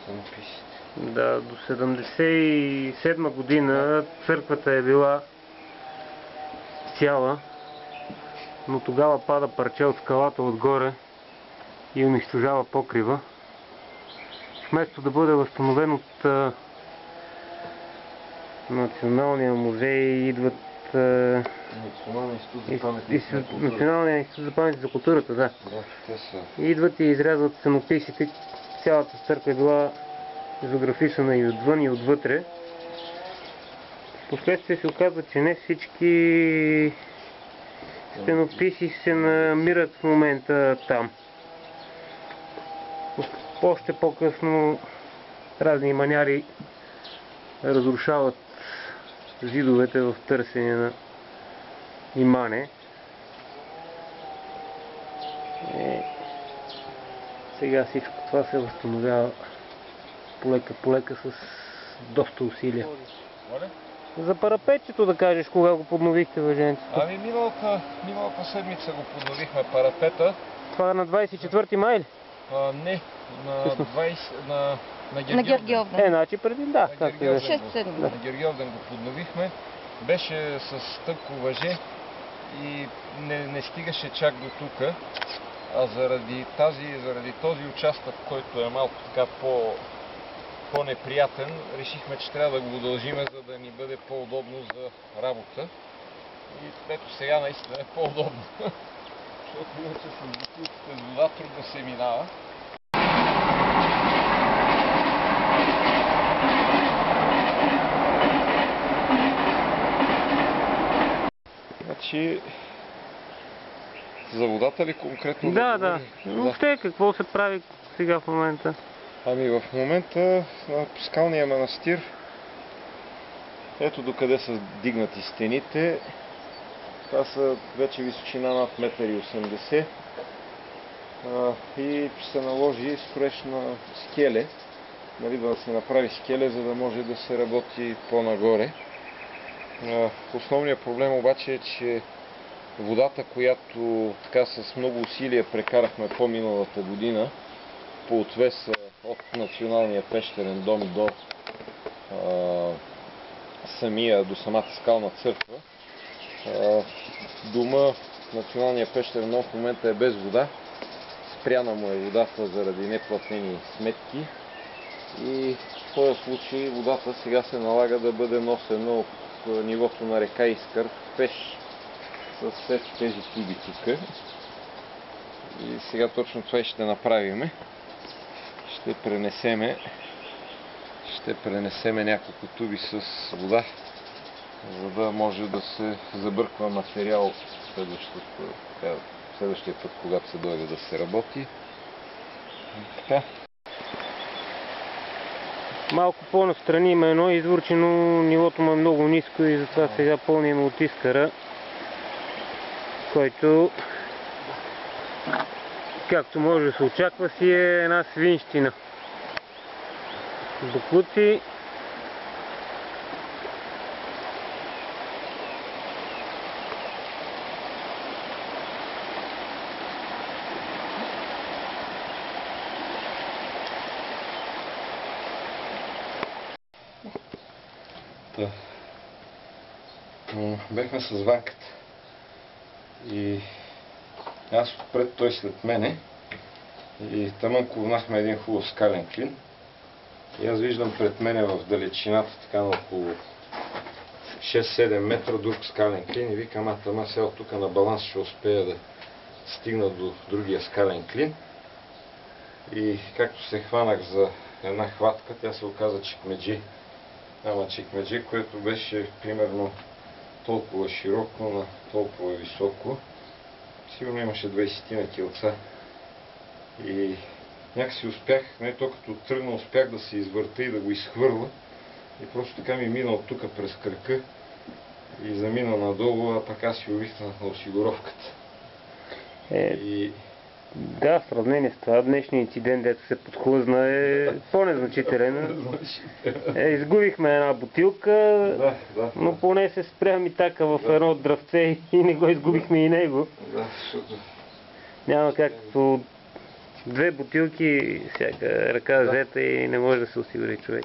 стенописите. Да, до 77 година църквата е била цяла, но тогава пада парче от скалата отгоре и унищожава покрива. Вместо да бъде възстановен от Националния музей, идват Националния институт за памет за културата, да. Идват и изрязват стенописите. Цялата църква е била изографисана и отвън и отвътре. Впоследствие се оказва, че не всички стенописи се намират в момента там. Още по-късно разни маняри разрушават зидовете в търсене на имане. Сега всичко това се възстановява полека с доста усилия. За парапетчето да кажеш, кога го подновихте, Въженцето? Ами миналата седмица го подновихме парапета. Това на 24 май ли? Не, на Гергьовден. Значи преди, да. На Гергьовден го подновихме. Беше с тънко въже и не стигаше чак до тук. А заради този участък, който е малко така по-неприятен, решихме, че трябва да го удължиме, за да ни бъде по-удобно за работа. И ето сега наистина е по-удобно. Защото иначе с бутилките с вода трудно се минава. Значи, за водата ли конкретно? Да. Въобще какво се прави сега в момента? Ами в момента на скалния манастир, ето докъде са дигнати стените. Това са вече височина над 1,80 м. И се наложи строеж на скеле, нали, да се направи скеле, за да може да се работи по-нагоре. Основният проблем обаче е, че водата, която така с много усилия прекарахме по-миналата година по отвеса от Националния пещерен дом до самата скална църква, дома, Националния пещерен дом в момента е без вода. Спряна му е водата заради неплатени сметки и в този случай водата сега се налага да бъде носена от нивото на река Искър в пеш с тези туби тук. И сега точно това ще направиме. Ще пренесеме няколко туби с вода, за да може да се забърква материал следващия път, когато се дойде да се работи. Така. Малко по-настрани има едно изворче, но нивото му е много ниско и затова сега пълним от Искъра, който, както може да се очаква, си е една свинщина. Боклуци. Бехме с ванката и аз отпред, той след мене и тъмън клонахме един хубав скален клин и аз виждам пред мене в далечината така на около 6-7 метра друг скален клин и викам, ама сега от тук на баланс ще успея да стигна до другия скален клин и както се хванах за една хватка, тя се оказа чекмедже. Чекмедже, което беше примерно толкова широко, на толкова високо. Сигурно имаше 20 на килца. И някакси успях, не то като тръгна, успях да се извърта и да го изхвърля. И просто така ми мина от тук през кръка и замина надолу, а пък аз си увихнах на осигуровката. Да, в сравнение с това, днешният инцидент, дето се подхлъзна, е по-незначителен. Изгубихме една бутилка, но поне се спря Митака в едно дръвце и не го изгубихме и него. Няма както 2 бутилки, всяка ръка взета и не може да се осигури човек.